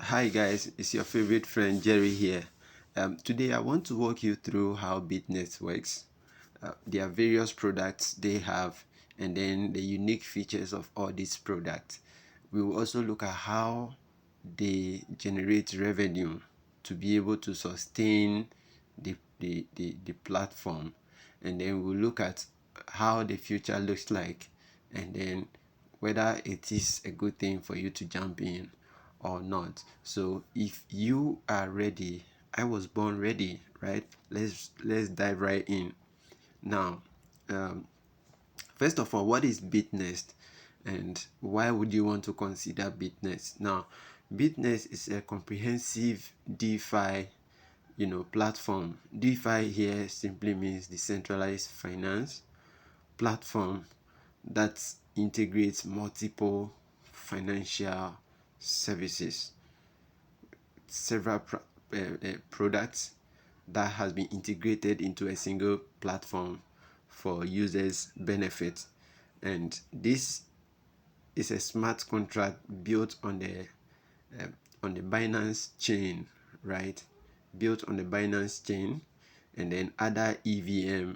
Hi guys, it's your favorite friend Jerry here. Today I want to walk you through how Bitnest works, their various products they have, and then the unique features of all these products. We will also look at how they generate revenue to be able to sustain the platform, and then we'll look at how the future looks like, and then whether it is a good thing for you to jump in or not. So if you are ready, I was born ready, right? Let's dive right in. Now, um, first of all, what is Bitnest and why would you want to consider Bitnest? Now, Bitnest is a comprehensive DeFi, platform. DeFi here simply means decentralized finance platform that integrates multiple financial services, several products that has been integrated into a single platform for users' benefit. And this is a smart contract built on the Binance chain, right? Built on the Binance chain, and then other EVM,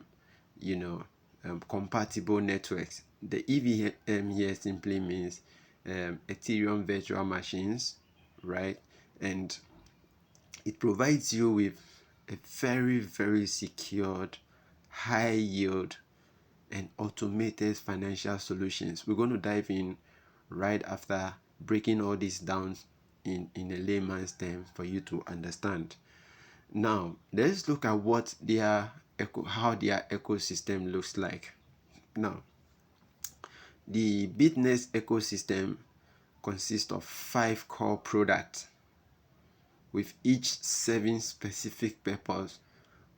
compatible networks. The EVM here simply means Ethereum virtual machines, right? And it provides you with a very secured, high yield, and automated financial solutions. We're going to dive in right after breaking all this down in a layman's term for you to understand. Now, let's look at how their ecosystem looks like. Now, the Bitnest ecosystem consists of 5 core products with each serving specific purpose,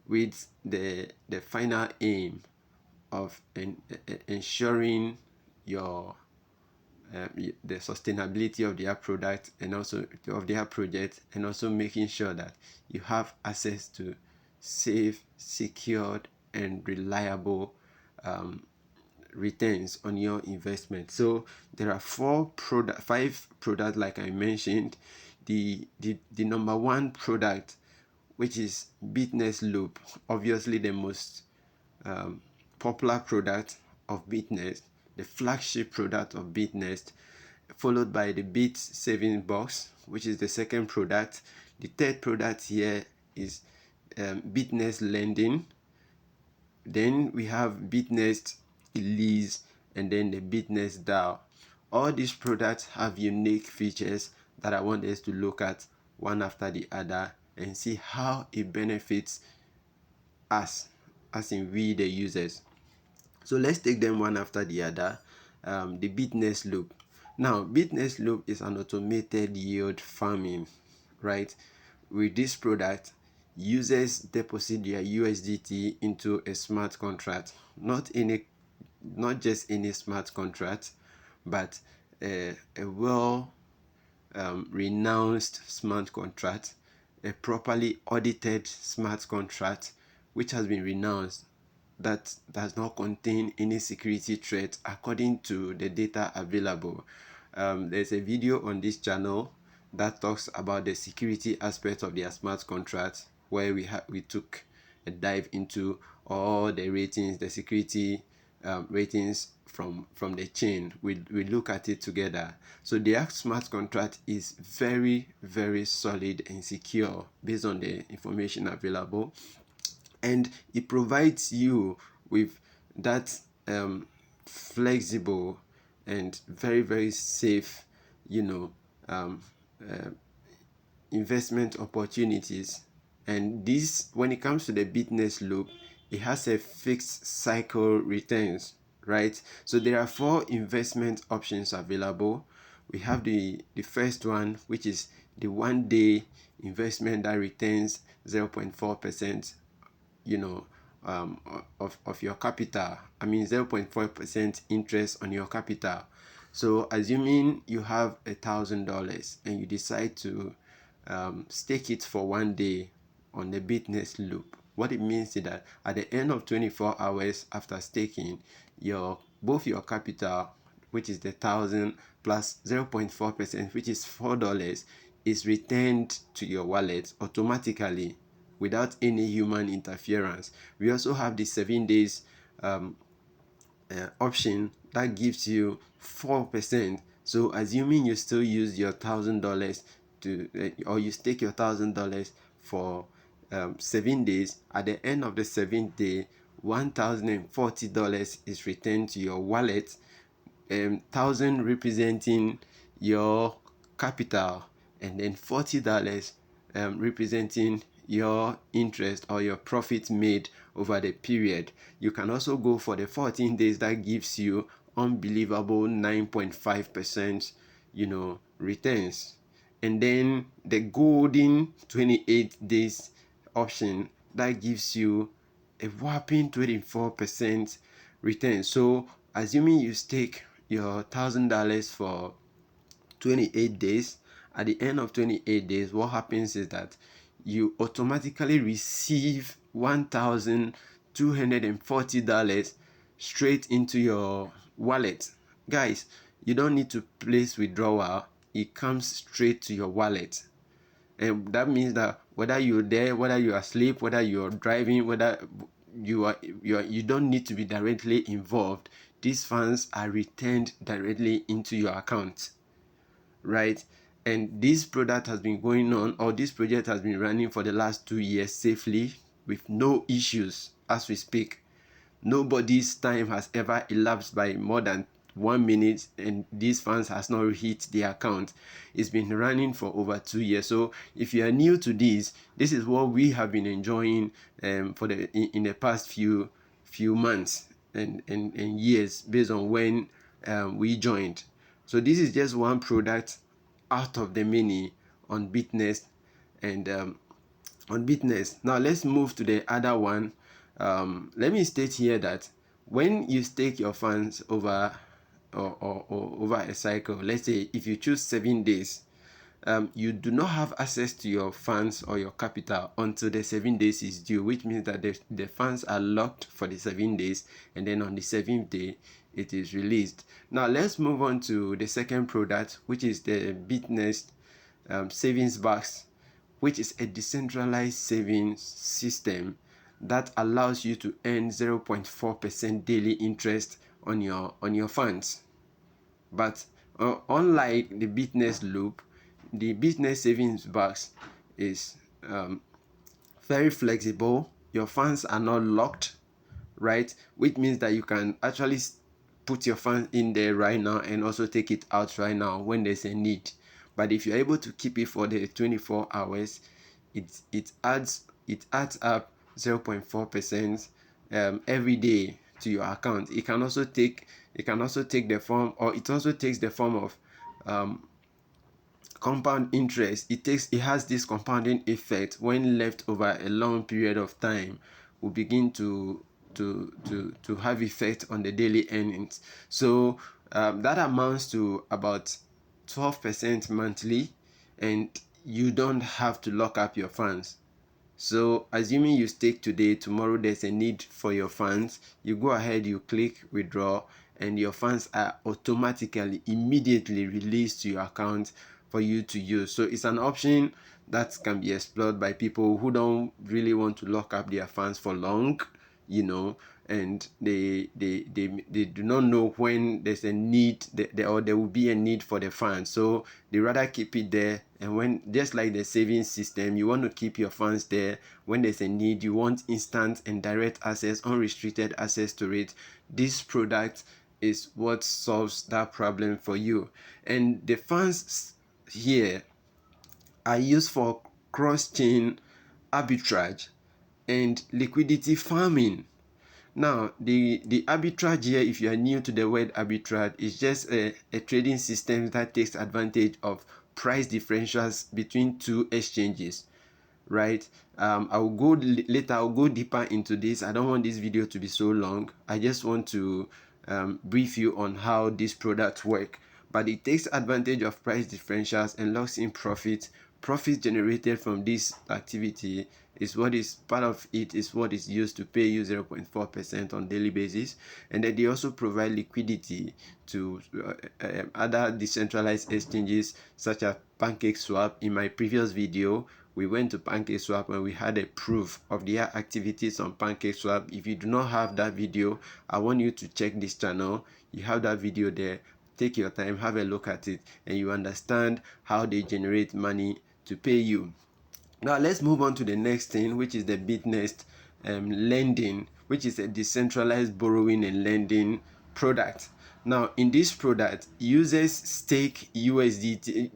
with the final aim of ensuring your the sustainability of their product and also of their project, and also making sure that you have access to safe, secured, and reliable returns on your investment. So there are 5 products like I mentioned. The number one product, which is Bitness Loop, obviously the most popular product of Bitnest, the flagship product of Bitnest, followed by the Bit Saving Box, which is the second product. The third product here is Bitnest Lending. Then we have Bitnest Elise, and then the Bitnest DAO. All these products have unique features that I want us to look at one after the other and see how it benefits us, as in we the users. So let's take them one after the other. The Bitnest Loop. Now, Bitnest Loop is an automated yield farming, right? With this product, users deposit their USDT into a smart contract, not just any smart contract, but a well renounced smart contract, a properly audited smart contract, which has been renounced, that does not contain any security threat according to the data available. There's a video on this channel that talks about the security aspect of their smart contract, where we took a dive into all the ratings, the security ratings from the chain. We look at it together. So the smart contract is very solid and secure based on the information available, and it provides you with that flexible and very safe, you know, um, uh, investment opportunities. And this, when it comes to the Bitness Loop, it has a fixed cycle returns, right? So there are 4 investment options available. We have the first one, which is the 1 day investment that returns 0.4%, you know, of your capital. I mean 0.4% interest on your capital. So assuming you have $1,000 and you decide to stake it for 1 day on the Bitness Loop, what it means is that at the end of 24 hours after staking, both your capital, which is the 1,000 plus 0.4%, which is $4, is returned to your wallet automatically without any human interference. We also have the 7 days option that gives you 4%. So assuming you still use your $1,000 to or you stake your $1,000 for 7 days, at the end of the 7th day, $1,040 is returned to your wallet, 1,000 representing your capital, and then $40 representing your interest or your profit made over the period. You can also go for the 14 days that gives you unbelievable 9.5% returns, and then the golden 28 days option that gives you a whopping 24% return. So assuming you stake your $1,000 for 28 days, at the end of 28 days, what happens is that you automatically receive $1,240 straight into your wallet. Guys, you don't need to place withdrawal, it comes straight to your wallet. And that means that whether you're there, whether you're asleep, whether you're driving, whether you don't need to be directly involved, these funds are returned directly into your account, right? And this product has been going on, or this project has been running for the last 2 years safely with no issues as we speak. Nobody's time has ever elapsed by more than 1 minute and these funds has not hit the account. It's been running for over 2 years. So if you are new to this is what we have been enjoying for in the past few months and years based on when we joined. So this is just one product out of the many on Bitnest and on Bitnest. Now let's move to the other one. Let me state here that when you stake your funds over or over a cycle, let's say if you choose 7 days, you do not have access to your funds or your capital until the 7 days is due, which means that the funds are locked for the 7 days, and then on the 7th day it is released. Now let's move on to the second product, which is the Bitnest savings box, which is a decentralized savings system that allows you to earn 0.4% daily interest on your funds. But unlike the Bitnest loop, the Bitnest savings box is very flexible. Your funds are not locked, right? Which means that you can actually put your funds in there right now and also take it out right now when there's a need. But if you're able to keep it for the 24 hours, it adds up 0.4% every day to your account. It can also take the form, or it also takes the form of compound interest. It has this compounding effect when left over a long period of time, will begin to have effect on the daily earnings. So that amounts to about 12% monthly, and you don't have to lock up your funds. So assuming you stake today, tomorrow there's a need for your funds, you go ahead, you click withdraw, and your funds are automatically immediately released to your account for you to use. So it's an option that can be explored by people who don't really want to lock up their funds for long, and they do not know when there's a need, or there will be a need for the funds, so they rather keep it there. And when, just like the savings system, you want to keep your funds there. When there's a need, you want instant and direct access, unrestricted access to it. This product is what solves that problem for you. And the funds here are used for cross-chain arbitrage and liquidity farming. Now, the arbitrage here, if you are new to the word arbitrage, is just a trading system that takes advantage of price differentials between two exchanges, right? I'll go later, I'll go deeper into this. I don't want this video to be so long. I just want to brief you on how these products work. but it takes advantage of price differentials and locks in profit. Profit generated from this activity is what is part of it, is what is used to pay you 0.4% on daily basis. And then they also provide liquidity to other decentralized exchanges such as PancakeSwap. In my previous video, we went to PancakeSwap and we had a proof of their activities on PancakeSwap. If you do not have that video, I want you to check this channel. You have that video there. Take your time, have a look at it, and you understand how they generate money to pay you. Now let's move on to the next thing, which is the Bitnest lending, which is a decentralized borrowing and lending product. Now in this product, users stake BTC,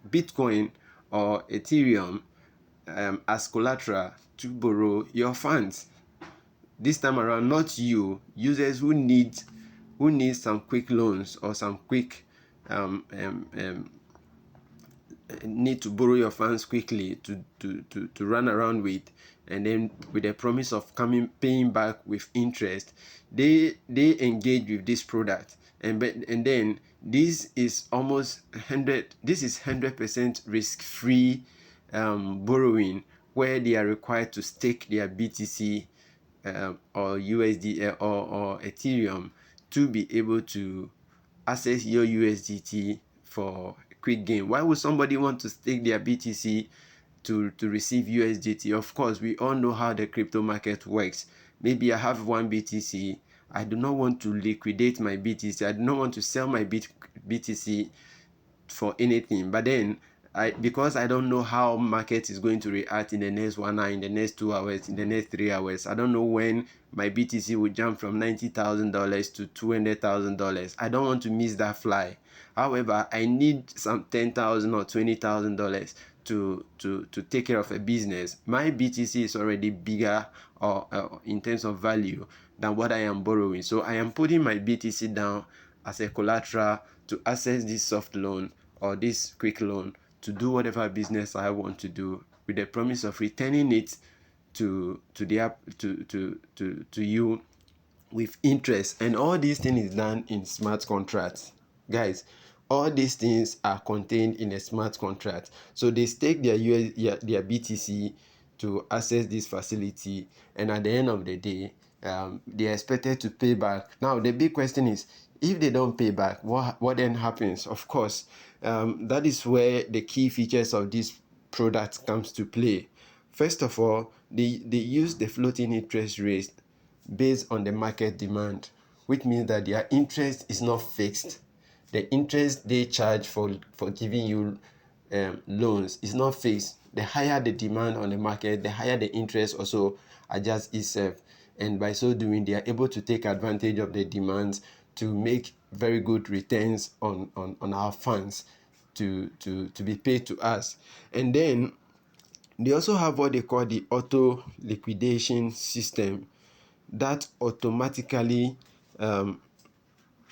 Bitcoin, or Ethereum as collateral to borrow your funds. This time around, not you, users who need some quick loans or some quick need to borrow your funds quickly to run around with, and then with the promise of paying back with interest, they engage with this product. And then this is almost 100% risk-free borrowing, where they are required to stake their BTC or USD or Ethereum to be able to access your USDT for quick gain. Why would somebody want to stake their BTC to receive USDT? Of course, we all know how the crypto market works. Maybe I have one BTC. I do not want to liquidate my BTC. I do not want to sell my BTC for anything. But then, because I don't know how market is going to react in the next 1 hour, in the next 2 hours, in the next 3 hours. I don't know when my BTC will jump from $90,000 to $200,000. I don't want to miss that fly. However, I need some $10,000 or $20,000 to take care of a business. My BTC is already bigger or in terms of value than what I am borrowing. So I am putting my BTC down as a collateral to access this soft loan or this quick loan to do whatever business I want to do, with the promise of returning it to you with interest. And all these things is done in smart contracts, guys. All these things are contained in a smart contract. So they stake their BTC to access this facility, and at the end of the day, they are expected to pay back. Now the big question is, if they don't pay back, what then happens? Of course, that is where the key features of this product comes to play. First of all, they use the floating interest rate based on the market demand, which means that their interest is not fixed. The interest they charge for giving you loans is not fixed. The higher the demand on the market, the higher the interest also adjusts itself. And by so doing, they are able to take advantage of the demands to make very good returns on our funds to be paid to us. And then they also have what they call the auto liquidation system that automatically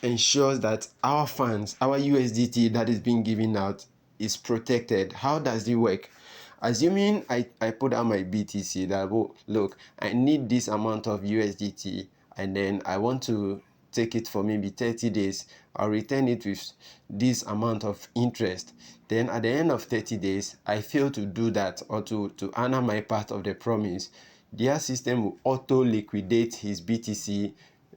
ensures that our funds, our USDT that is being given out, is protected. How does it work? Assuming I put out my BTC that, oh, look, I need this amount of USDT, and then I want to take it for maybe 30 days. I'll return it with this amount of interest. Then at the end of 30 days, I fail to do that or to honor my part of the promise, their system will auto liquidate his BTC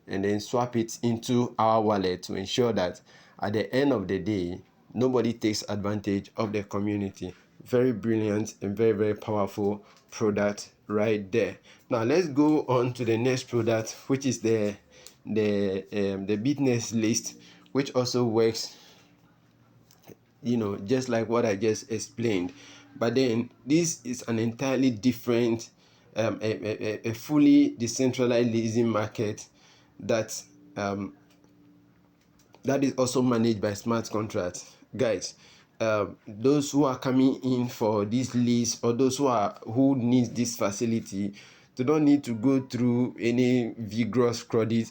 and then swap it into our wallet to ensure that at the end of the day, nobody takes advantage of the community. Very brilliant and very, very powerful product right there. Now let's go on to the next product, which is the Bitnest list, which also works, just like what I just explained. But then this is an entirely different, a fully decentralized leasing market that is also managed by smart contracts, guys. Those who are coming in for this lease, or those who need this facility, they don't need to go through any vigorous credit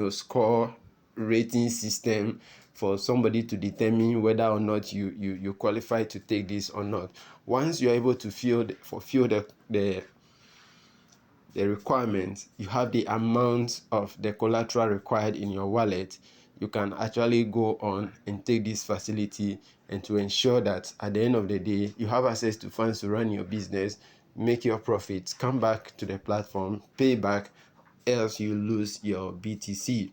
score rating system for somebody to determine whether or not you qualify to take this or not. Once you are able to fulfill the requirements, you have the amount of the collateral required in your wallet, you can actually go on and take this facility, and to ensure that at the end of the day you have access to funds to run your business, make your profits, come back to the platform, pay back, else you lose your BTC.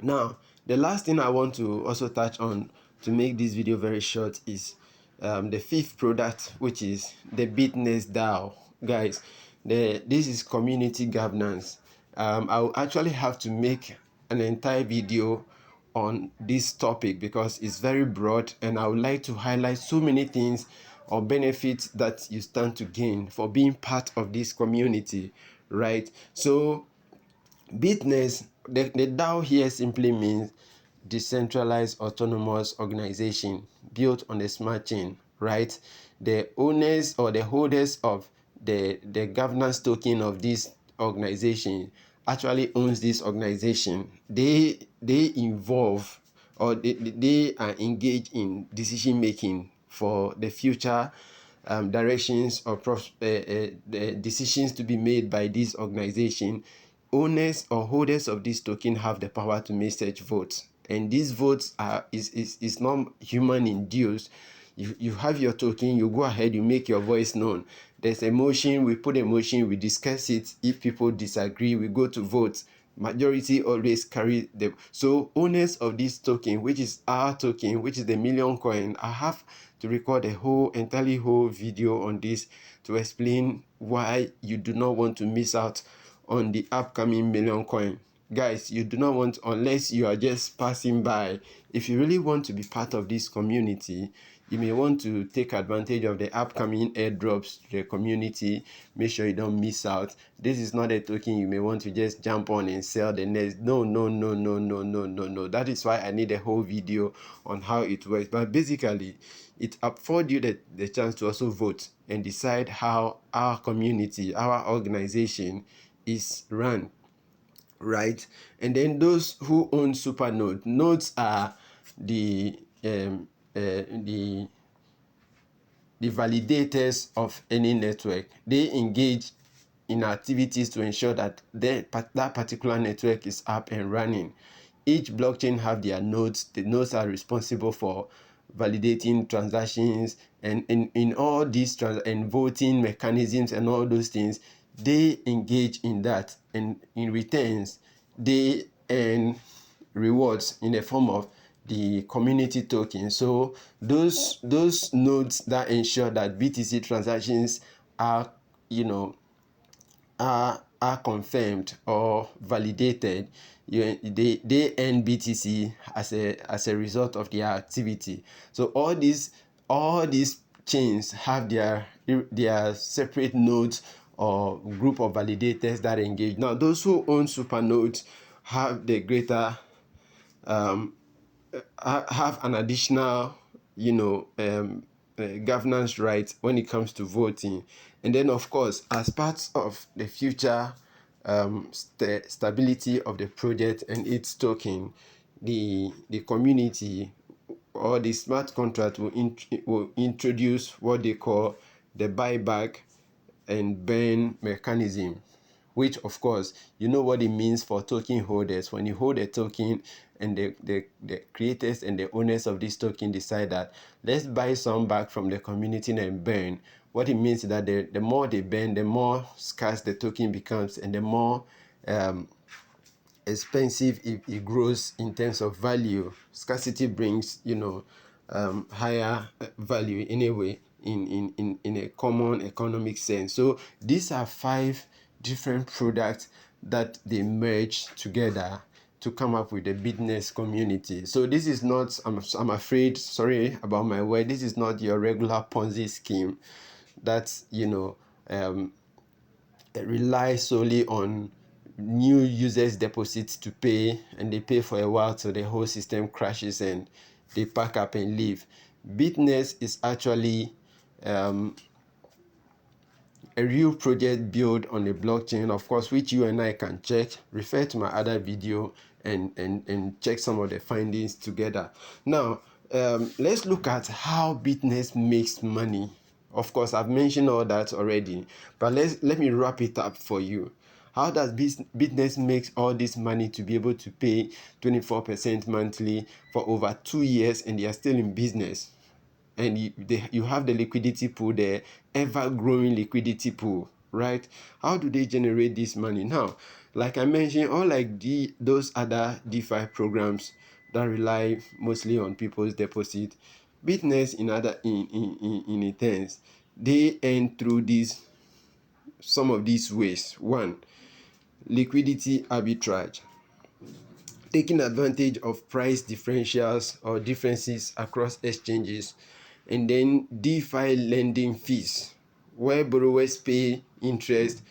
Now, the last thing I want to also touch on to make this video very short is the fifth product, which is the Bitnest DAO. Guys, this is community governance. I'll actually have to make an entire video on this topic because it's very broad, and I would like to highlight so many things or benefits that you stand to gain for being part of this community, right? So Bitness, the DAO here simply means decentralized autonomous organization built on a smart chain, right? The owners or the holders of the governance token of this organization actually owns this organization. They involve, or they are engaged in decision making for the future directions or the decisions to be made by this organization. Owners or holders of this token have the power to make such votes, and these votes is not human induced. You have your token, you go ahead, you make your voice known. There's a motion, we put a motion, we discuss it. If people disagree, we go to vote. Majority always carry the. So owners of this token, which is our token, which is the million coin, I have to record a entirely whole video on this to explain why you do not want to miss out on the upcoming million coin. Guys, you do not want, unless you are just passing by. If you really want to be part of this community, you may want to take advantage of the upcoming airdrops to the community. Make sure you don't miss out. This is not a token you may want to just jump on and sell the next. No, no, no, no, no, no, no, no. That is why I need a whole video on how it works. But basically, it affords you the chance to also vote and decide how our community, our organization is run, right? And then those who own super nodes are the the validators of any network. They engage in activities to ensure that that particular network is up and running. Each blockchain have their nodes. The nodes are responsible for validating transactions, and in all these and voting mechanisms and all those things. They engage in that, and in returns they earn rewards in the form of the community token. So those nodes that ensure that BTC transactions are, you know, are confirmed or validated, they earn BTC as a result of their activity. So all these chains have their separate nodes or group of validators that engage. Now those who own super nodes have the greater have an additional, governance right when it comes to voting. And then, of course, as part of the future stability of the project and its token, the community or the smart contract will introduce what they call the buyback and burn mechanism, which of course you know what it means for token holders. When you hold a token and the creators and the owners of this token decide that let's buy some back from the community and burn, what it means is that the more they burn, the more scarce the token becomes, and the more expensive it grows in terms of value. Scarcity brings, higher value anyway in a common economic sense. So these are 5 different products that they merge together to come up with the business community. So this is not, I'm afraid, sorry about my word, this is not your regular Ponzi scheme that rely solely on new users deposits to pay, and they pay for a while till the whole system crashes and they pack up and leave. Bitnest is actually a real project built on a blockchain, of course, which you and I can check. Refer to my other video and check some of the findings together. Now, let's look at how Bitnest makes money. Of course, I've mentioned all that already, but let me wrap it up for you. How does Bitnest make all this money to be able to pay 24% monthly for over 2 years, and they are still in business? And you have the liquidity pool, the ever-growing liquidity pool, right? How do they generate this money? Now, like I mentioned, unlike those other DeFi programs that rely mostly on people's deposit, Bitnest in a sense, they earn through some of these ways. One, liquidity arbitrage, taking advantage of price differentials or differences across exchanges. And then DeFi lending fees, where borrowers pay interest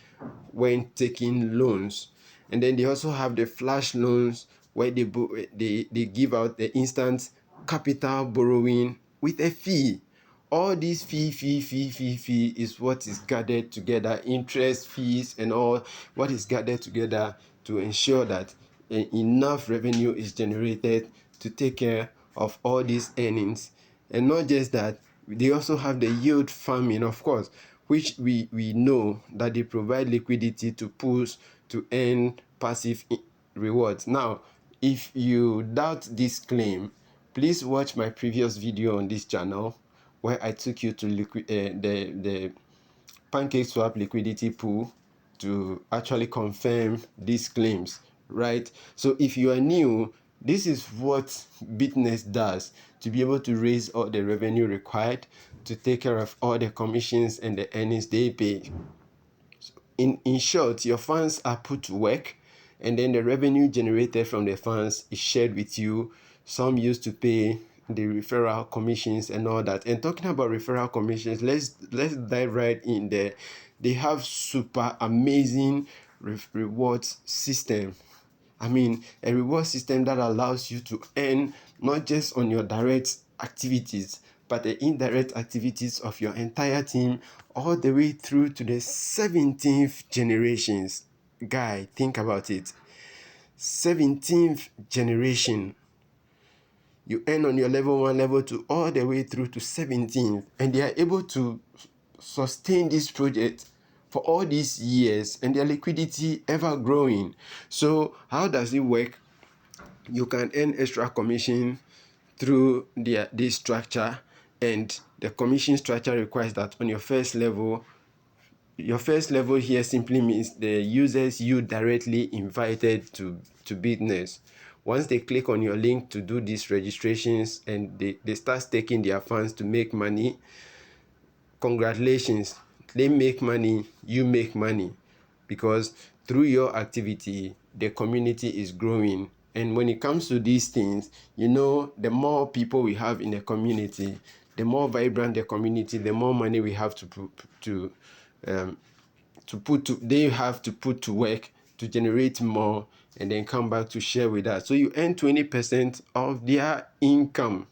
when taking loans. And then they also have the flash loans, where they give out the instant capital borrowing with a fee. All this fee is what is gathered together, interest fees and all, what is gathered together to ensure that enough revenue is generated to take care of all these earnings. And not just that, they also have the yield farming, of course, which we know that they provide liquidity to pools to earn passive rewards. Now, if you doubt this claim, please watch my previous video on this channel, where I took you to the PancakeSwap liquidity pool to actually confirm these claims, right? So if you are new, this is what Bitnest does to be able to raise all the revenue required to take care of all the commissions and the earnings they pay. In short, your funds are put to work, and then the revenue generated from the funds is shared with you. Some used to pay the referral commissions and all that. And talking about referral commissions, let's dive right in there. They have super amazing rewards system. I mean, a reward system that allows you to earn not just on your direct activities, but the indirect activities of your entire team, all the way through to the 17th generations. Guy, think about it. 17th generation. You earn on your level 1, level 2, all the way through to 17th. And they are able to sustain this project for all these years, and their liquidity ever growing. So how does it work? You can earn extra commission through this structure, and the commission structure requires that on your first level here simply means the users you directly invited to Bitnest. Once they click on your link to do these registrations and they start staking their funds to make money, congratulations, they make money, you make money, because through your activity the community is growing. And when it comes to these things, the more people we have in the community, the more vibrant the community, the more money we have they have to put to work to generate more, and then come back to share with us. So you earn 20% of their income.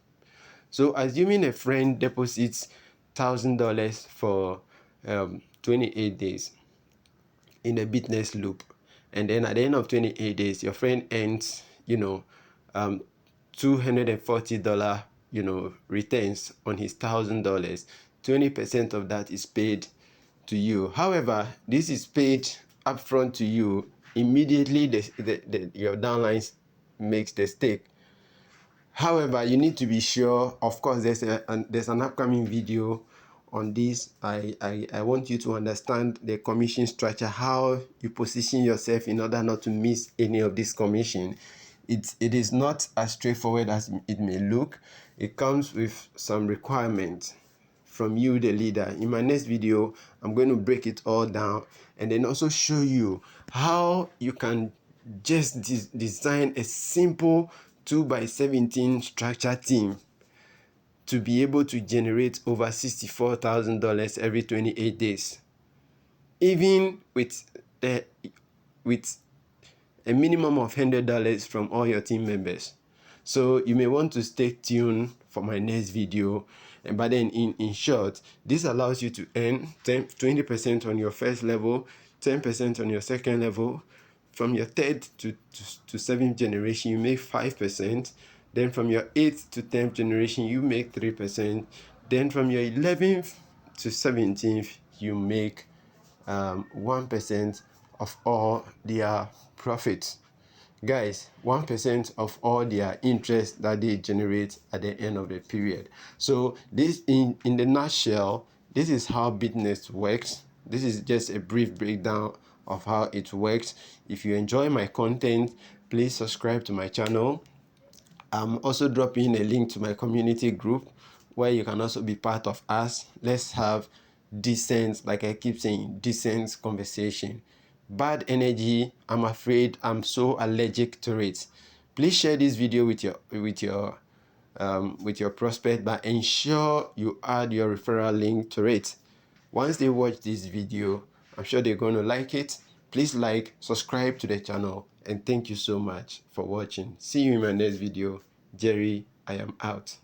So assuming a friend deposits $1,000 for 28 days in a Bitnest loop, and then at the end of 28 days, your friend earns, $240, returns on his $1,000. 20% of that is paid to you. However, this is paid upfront to you immediately your downlines makes the stake. However, you need to be sure, of course, there's an upcoming video on this. I want you to understand the commission structure, how you position yourself in order not to miss any of this commission. It is not as straightforward as it may look. It comes with some requirements from you, the leader. In my next video, I'm going to break it all down and then also show you how you can just design a simple 2x17 structure team to be able to generate over $64,000 every 28 days, even with a minimum of $100 from all your team members. So you may want to stay tuned for my next video. But then in short, this allows you to earn 20% on your first level, 10% on your second level. From your third to 7th generation, you make 5%. Then from your 8th to 10th generation, you make 3%. Then from your 11th to 17th, you make 1% of all their profits. Guys, 1% of all their interest that they generate at the end of the period. So this, in the nutshell, this is how Bitnest works. This is just a brief breakdown of how it works. If you enjoy my content, please subscribe to my channel. I'm also dropping a link to my community group where you can also be part of us. Let's have decent, like I keep saying, decent conversation. Bad energy, I'm afraid I'm so allergic to it. Please share this video with your prospect, but ensure you add your referral link to it. Once they watch this video, I'm sure they're going to like it. Please like, subscribe to the channel, and thank you so much for watching. See you in my next video. Jerry, I am out.